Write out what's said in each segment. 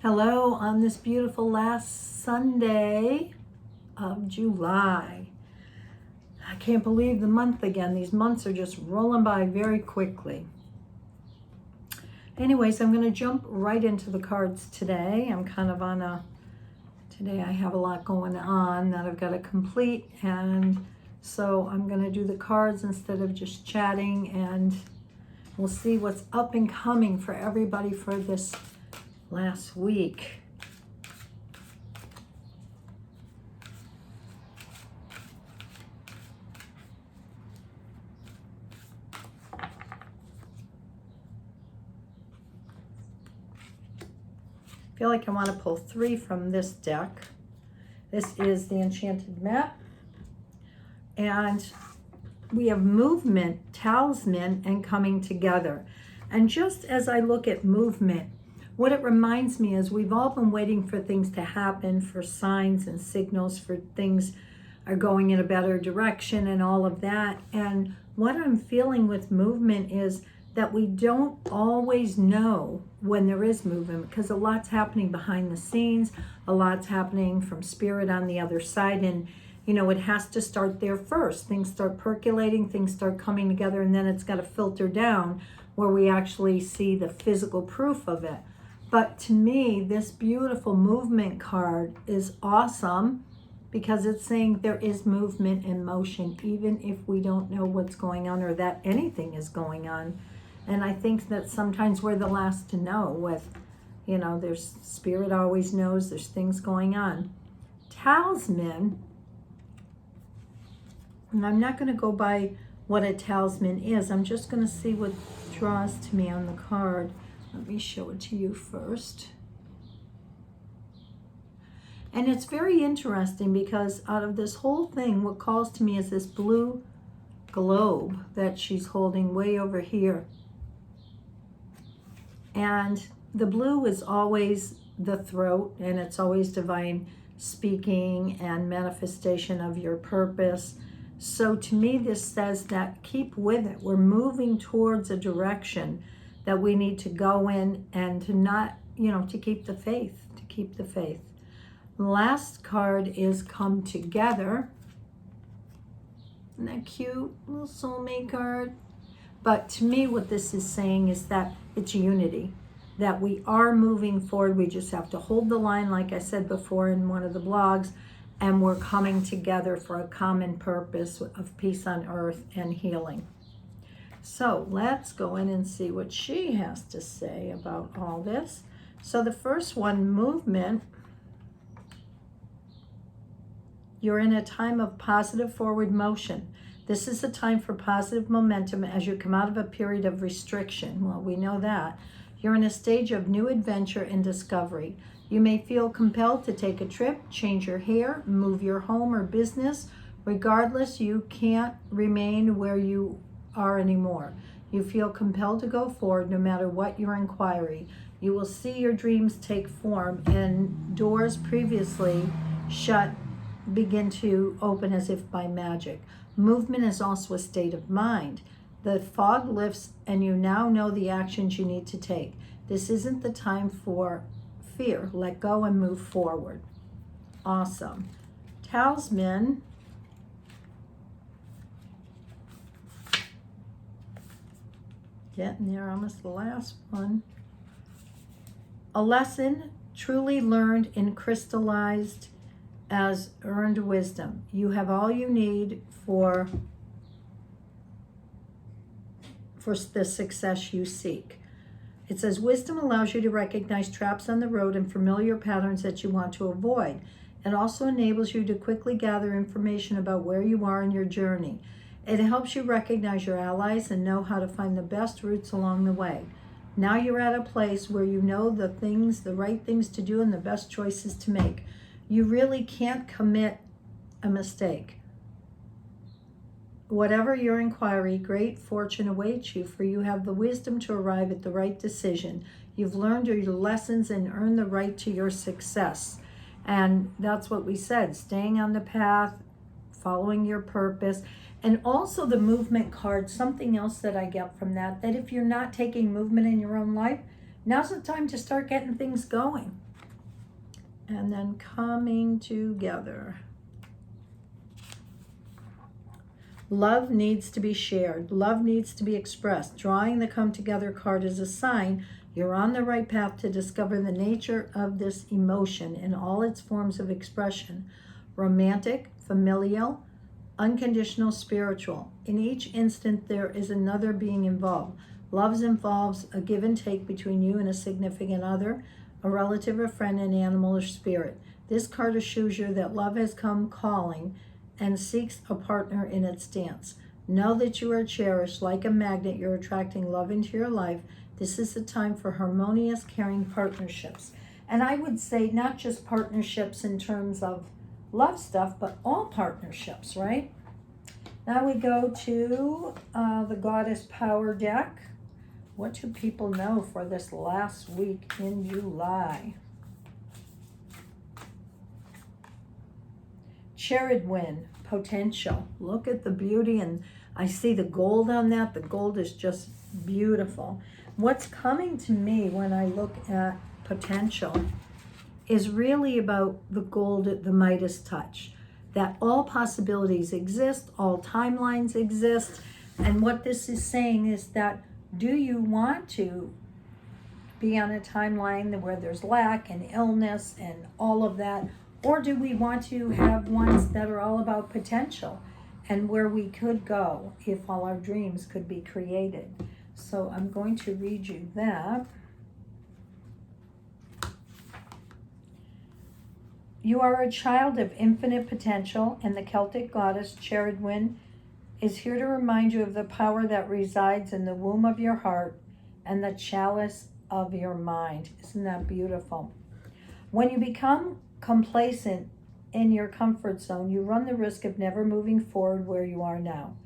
Hello on this beautiful last Sunday of July. I can't believe the month again. These months are just rolling by very quickly. Anyways, I'm going to jump right into the cards today. Today I have a lot going on that I've got to complete, and so I'm going to do the cards instead of just chatting, and we'll see what's up and coming for everybody for this last week. I feel like I want to pull 3 from this deck. This is the Enchanted Map, and we have movement, talisman, and coming together. And just as I look at movement, what it reminds me is we've all been waiting for things to happen, for signs and signals, for things are going in a better direction and all of that. And what I'm feeling with movement is that we don't always know when there is movement, because a lot's happening behind the scenes, a lot's happening from spirit on the other side, and it has to start there first. Things start percolating, things start coming together, and then it's got to filter down where we actually see the physical proof of it. But to me, this beautiful movement card is awesome because it's saying there is movement and motion, even if we don't know what's going on or that anything is going on. And I think that sometimes we're the last to know there's spirit always knows there's things going on. Talisman, and I'm not going to go by what a talisman is. I'm just going to see what draws to me on the card. Let me show it to you first. And it's very interesting because out of this whole thing, what calls to me is this blue globe that she's holding way over here. And the blue is always the throat, and it's always divine speaking and manifestation of your purpose. So to me, this says that keep with it. We're moving towards a direction that we need to go in, and to not, to keep the faith, The last card is Come Together. Isn't that cute? Little soulmate card. But to me, what this is saying is that it's unity, that we are moving forward. We just have to hold the line, like I said before in one of the blogs, and we're coming together for a common purpose of peace on earth and healing. So let's go in and see what she has to say about all this. So the first one, movement. You're in a time of positive forward motion. This is a time for positive momentum as you come out of a period of restriction. Well, we know that. You're in a stage of new adventure and discovery. You may feel compelled to take a trip, change your hair, move your home or business. Regardless, you can't remain where you are anymore. You feel compelled to go forward no matter what your inquiry. You will see your dreams take form, and doors previously shut begin to open as if by magic. Movement is also a state of mind. The fog lifts and you now know the actions you need to take. This isn't the time for fear. Let go and move forward. Awesome. Talisman. Getting there, almost the last one. A lesson truly learned and crystallized as earned wisdom. You have all you need for the success you seek. It says wisdom allows you to recognize traps on the road and familiar patterns that you want to avoid. It also enables you to quickly gather information about where you are in your journey. It helps you recognize your allies and know how to find the best routes along the way. Now you're at a place where you know the right things to do and the best choices to make. You really can't commit a mistake. Whatever your inquiry, great fortune awaits you, for you have the wisdom to arrive at the right decision. You've learned your lessons and earned the right to your success. And that's what we said, staying on the path, following your purpose. And also the movement card, something else that I get from that if you're not taking movement in your own life, now's the time to start getting things going. and then coming together. Love needs to be shared. Love needs to be expressed. Drawing the come together card is a sign you're on the right path to discover the nature of this emotion in all its forms of expression. Romantic, familial, unconditional, spiritual. In each instant, there is another being involved. Love involves a give and take between you and a significant other, a relative, a friend, an animal, or spirit. This card assures you that love has come calling and seeks a partner in its dance. Know that you are cherished. Like a magnet, you're attracting love into your life. This is the time for harmonious, caring partnerships. And I would say not just partnerships in terms of love stuff, but all partnerships, right? Now we go to the Goddess Power deck. What do people know for this last week in July? Cheridwin, potential. Look at the beauty, and I see the gold on that. The gold is just beautiful. What's coming to me when I look at potential is really about the gold, the Midas touch, that all possibilities exist, all timelines exist. And what this is saying is that, do you want to be on a timeline where there's lack and illness and all of that? Or do we want to have ones that are all about potential and where we could go if all our dreams could be created? So I'm going to read you that. You are a child of infinite potential, and the Celtic goddess Cheridwin is here to remind you of the power that resides in the womb of your heart and the chalice of your mind. Isn't that beautiful? When you become complacent in your comfort zone, you run the risk of never moving forward where you are now,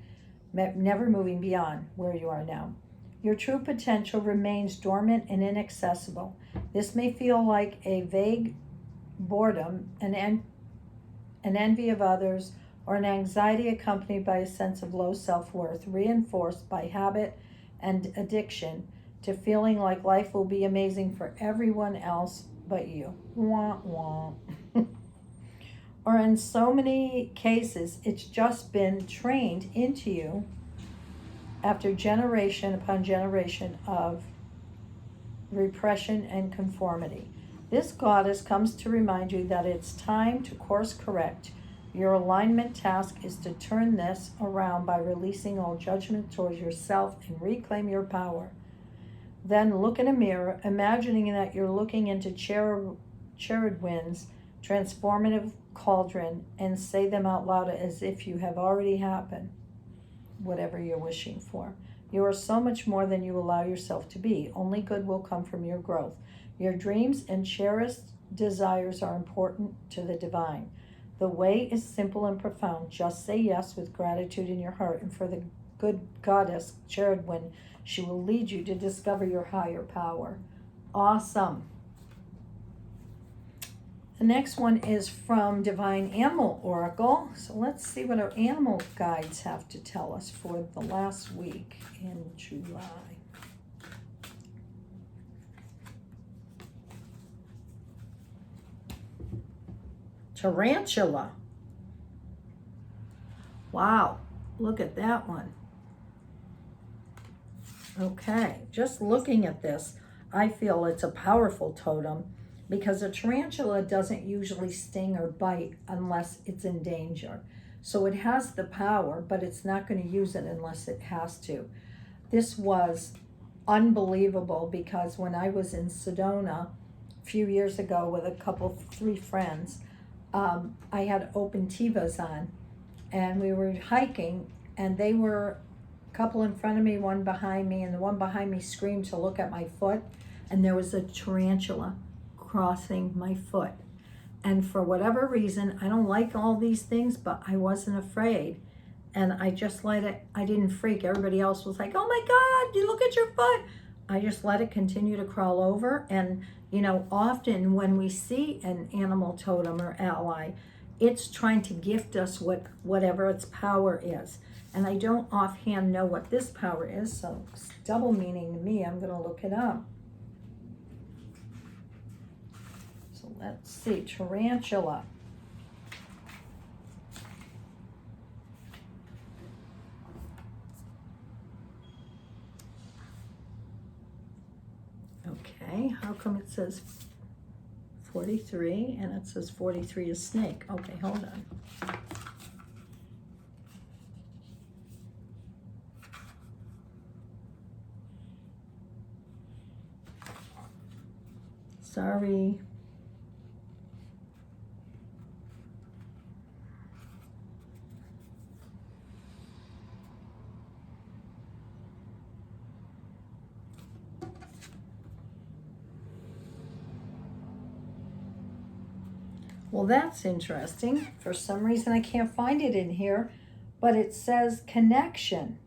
never moving beyond where you are now. Your true potential remains dormant and inaccessible. This may feel like a vague boredom, an envy of others, or an anxiety accompanied by a sense of low self-worth, reinforced by habit and addiction to feeling like life will be amazing for everyone else but you. Wah, wah. Or in so many cases, it's just been trained into you after generation upon generation of repression and conformity. This goddess comes to remind you that it's time to course correct. Your alignment task is to turn this around by releasing all judgment towards yourself and reclaim your power. Then look in a mirror, imagining that you're looking into Cheridwin's transformative cauldron, and say them out loud as if you have already happened, whatever you're wishing for. You are so much more than you allow yourself to be. Only good will come from your growth. Your dreams and cherished desires are important to the divine. The way is simple and profound. Just say yes with gratitude in your heart, and for the good goddess Cheridwin, she will lead you to discover your higher power. Awesome. The next one is from Divine Animal Oracle. So let's see what our animal guides have to tell us for the last week in July. Tarantula. Wow, look at that one. Okay, just looking at this, I feel it's a powerful totem because a tarantula doesn't usually sting or bite unless it's in danger. So it has the power, but it's not going to use it unless it has to. This was unbelievable because when I was in Sedona a few years ago with three friends, I had open Tevas on, and we were hiking, and they were a couple in front of me, one behind me, and the one behind me screamed to look at my foot, and there was a tarantula crossing my foot. And for whatever reason, I don't like all these things, but I wasn't afraid. And I just let it, I didn't freak. Everybody else was like, oh my God, you look at your foot. I just let it continue to crawl over. And, you know, often when we see an animal totem or ally, it's trying to gift us whatever its power is. And I don't offhand know what this power is, so it's double meaning to me. I'm going to look it up. So Let's see, tarantula. Okay, how come it says 43 and it says 43 is snake? Okay, hold on. Sorry. Well, that's interesting. For some reason, I can't find it in here, but it says connection.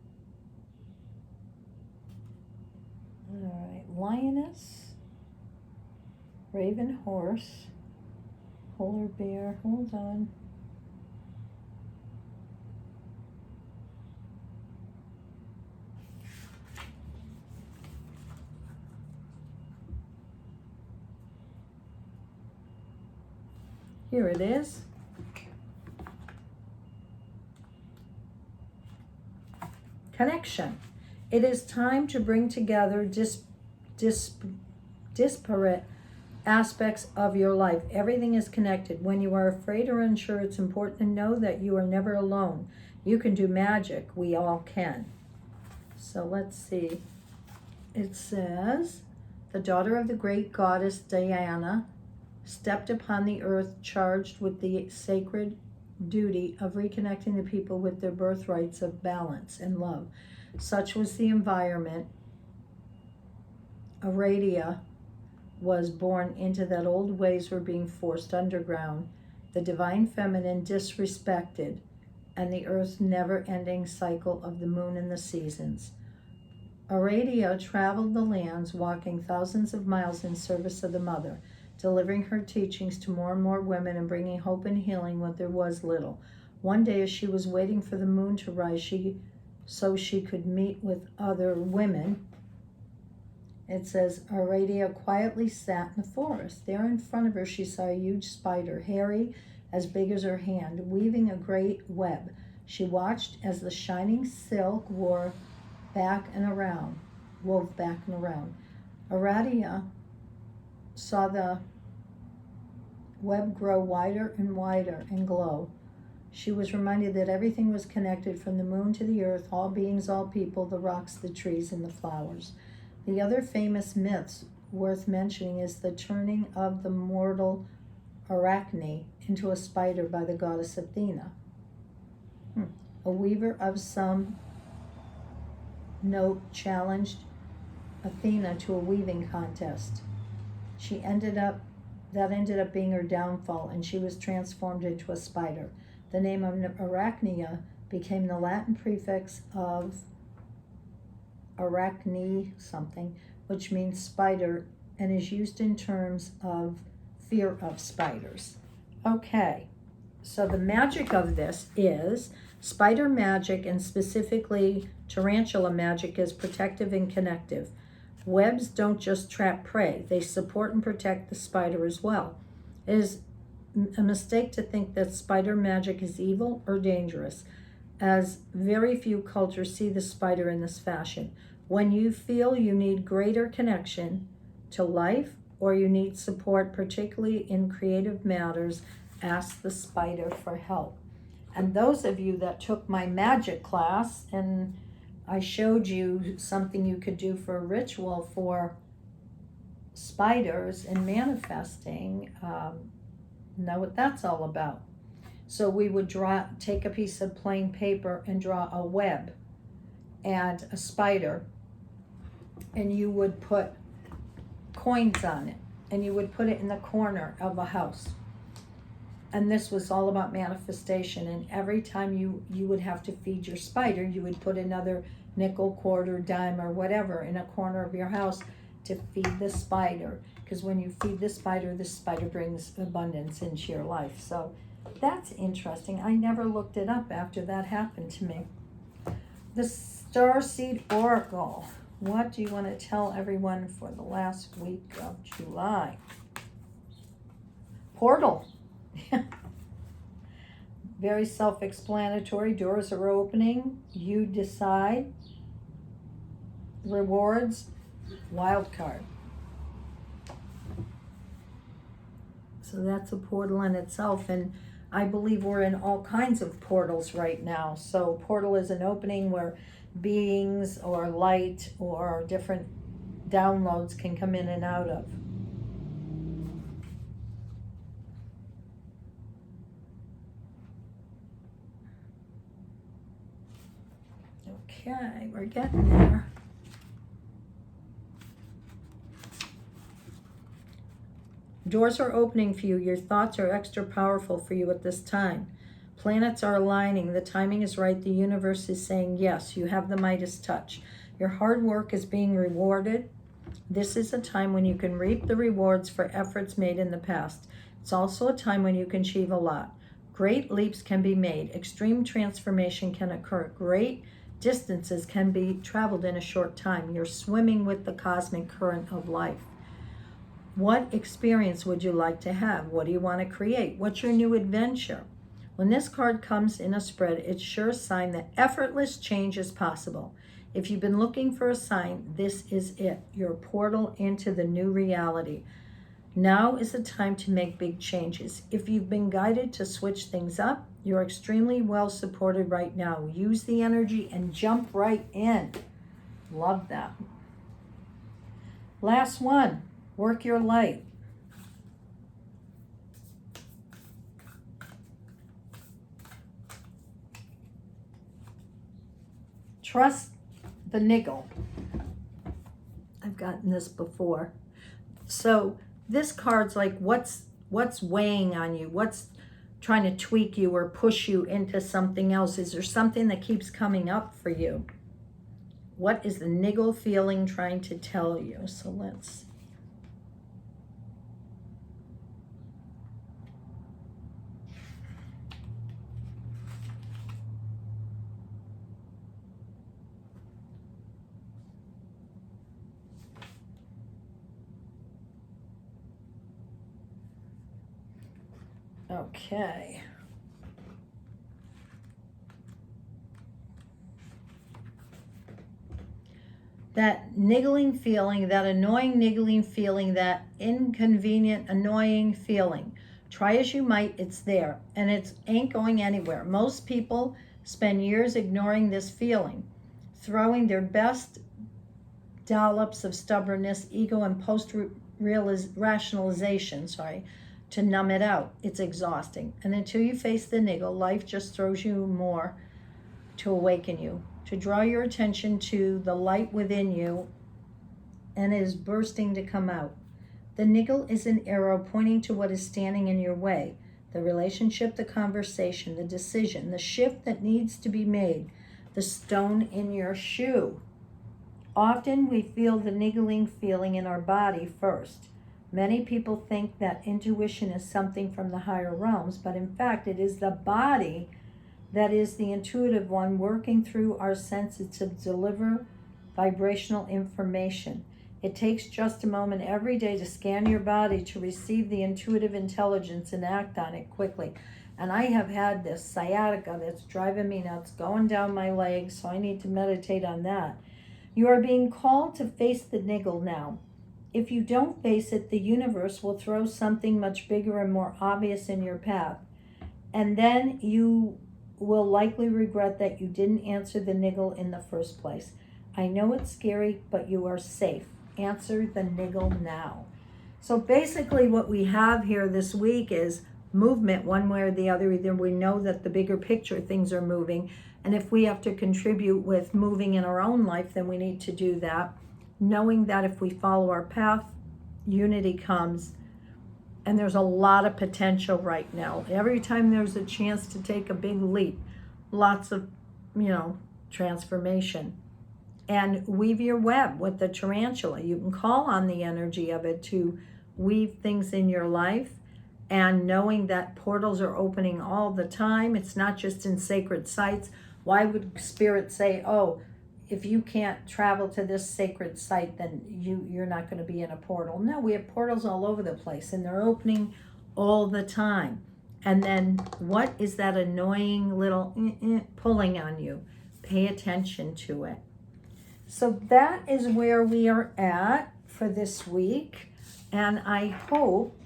All right, lioness, raven horse, polar bear, hold on. Here it is. Connection. It is time to bring together disparate aspects of your life. Everything is connected. When you are afraid or unsure, it's important to know that you are never alone. You can do magic. We all can. So let's see. It says, the daughter of the great goddess Diana stepped upon the earth charged with the sacred duty of reconnecting the people with their birthrights of balance and love. Such was the environment. Aradia was born into that old ways were being forced underground, the divine feminine disrespected, and the earth's never-ending cycle of the moon and the seasons. Aradia traveled the lands, walking thousands of miles in service of the mother, delivering her teachings to more and more women and bringing hope and healing when there was little. One day, as she was waiting for the moon to rise, so she could meet with other women, it says, Aradia quietly sat in the forest. There in front of her, she saw a huge spider, hairy, as big as her hand, weaving a great web. She watched as the shining silk wove back and around. Aradia saw the web grow wider and wider and glow. She was reminded that everything was connected from the moon to the earth, all beings, all people, the rocks, the trees, and the flowers. The other famous myths worth mentioning is the turning of the mortal Arachne into a spider by the goddess Athena. A weaver of some note challenged Athena to a weaving contest. That ended up being her downfall, and she was transformed into a spider. The name of Arachnia became the Latin prefix of Arachne something, which means spider, and is used in terms of fear of spiders. Okay, so the magic of this is spider magic, and specifically tarantula magic, is protective and connective. Webs don't just trap prey, they support and protect the spider as well. It is a mistake to think that spider magic is evil or dangerous, as very few cultures see the spider in this fashion. When you feel you need greater connection to life or you need support, particularly in creative matters, ask the spider for help. And those of you that took my magic class, and I showed you something you could do for a ritual for spiders and manifesting, know what that's all about. So we would take a piece of plain paper and draw a web and a spider, and you would put coins on it, and you would put it in the corner of a house. And this was all about manifestation, and every time you would have to feed your spider, you would put another nickel, quarter, dime, or whatever in a corner of your house to feed the spider, because when you feed the spider brings abundance into your life. So that's interesting. I never looked it up after that happened to me. The Starseed Oracle. What do you want to tell everyone for the last week of July? Portal. Very self-explanatory. Doors are opening. You decide. Rewards. Wild card. So that's a portal in itself, and I believe we're in all kinds of portals right now. So portal is an opening where beings or light or different downloads can come in and out of. Okay, we're getting there. Doors are opening for you. Your thoughts are extra powerful for you at this time. Planets are aligning. The timing is right. The universe is saying yes. You have the Midas touch. Your hard work is being rewarded. This is a time when you can reap the rewards for efforts made in the past. It's also a time when you can achieve a lot. Great leaps can be made. Extreme transformation can occur. Great distances can be traveled in a short time. You're swimming with the cosmic current of life. What experience would you like to have? What do you want to create? What's your new adventure? When this card comes in a spread, it's sure a sign that effortless change is possible. If you've been looking for a sign, this is it, your portal into the new reality. Now is the time to make big changes. If you've been guided to switch things up, you're extremely well supported right now. Use the energy and jump right in. Love that. Last one, work your light. Trust the niggle. I've gotten this before. So this card's like, what's weighing on you? What's trying to tweak you or push you into something else? Is there something that keeps coming up for you? What is the niggle feeling trying to tell you? So let's see. Okay. That niggling feeling, that annoying niggling feeling, that inconvenient, annoying feeling. Try as you might, it's there, and it ain't going anywhere. Most people spend years ignoring this feeling, throwing their best dollops of stubbornness, ego, and rationalization, to numb it out. It's exhausting. And until you face the niggle, life just throws you more to awaken you, to draw your attention to the light within you and is bursting to come out. The niggle is an arrow pointing to what is standing in your way, the relationship, the conversation, the decision, the shift that needs to be made, the stone in your shoe. Often we feel the niggling feeling in our body first. Many people think that intuition is something from the higher realms, but in fact it is the body that is the intuitive one working through our senses to deliver vibrational information. It takes just a moment every day to scan your body to receive the intuitive intelligence and act on it quickly. And I have had this sciatica that's driving me nuts, going down my legs, so I need to meditate on that. You are being called to face the niggle now. If you don't face it, the universe will throw something much bigger and more obvious in your path. And then you will likely regret that you didn't answer the niggle in the first place. I know it's scary, but you are safe. Answer the niggle now. So basically what we have here this week is movement one way or the other. Either we know that the bigger picture things are moving, and if we have to contribute with moving in our own life, then we need to do that. Knowing that if we follow our path, unity comes. And there's a lot of potential right now. Every time there's a chance to take a big leap, lots of, transformation. And weave your web with the tarantula. You can call on the energy of it to weave things in your life. And knowing that portals are opening all the time, it's not just in sacred sites. Why would Spirit say, oh, if you can't travel to this sacred site, then you're not going to be in a portal? No, we have portals all over the place, and they're opening all the time. And then what is that annoying little pulling on you? Pay attention to it. So that is where we are at for this week. And I hope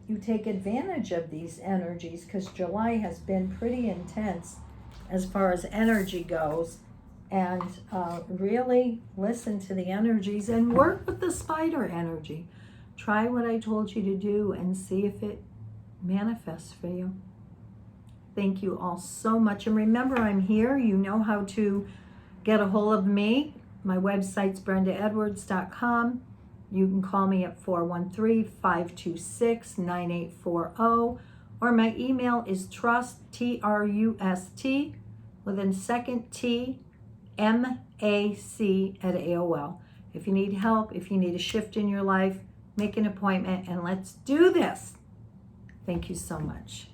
you take advantage of these energies, because July has been pretty intense as far as energy goes. And really listen to the energies and work with the spider energy. Try what I told you to do and see if it manifests for you. Thank you all so much. And remember, I'm here. You know how to get a hold of me. My website's brendaedwards.com. You can call me at 413-526-9840. Or my email is trust, T-R-U-S-T, within second T, M-A-C at AOL. If you need help, if you need a shift in your life, make an appointment and let's do this. Thank you so much.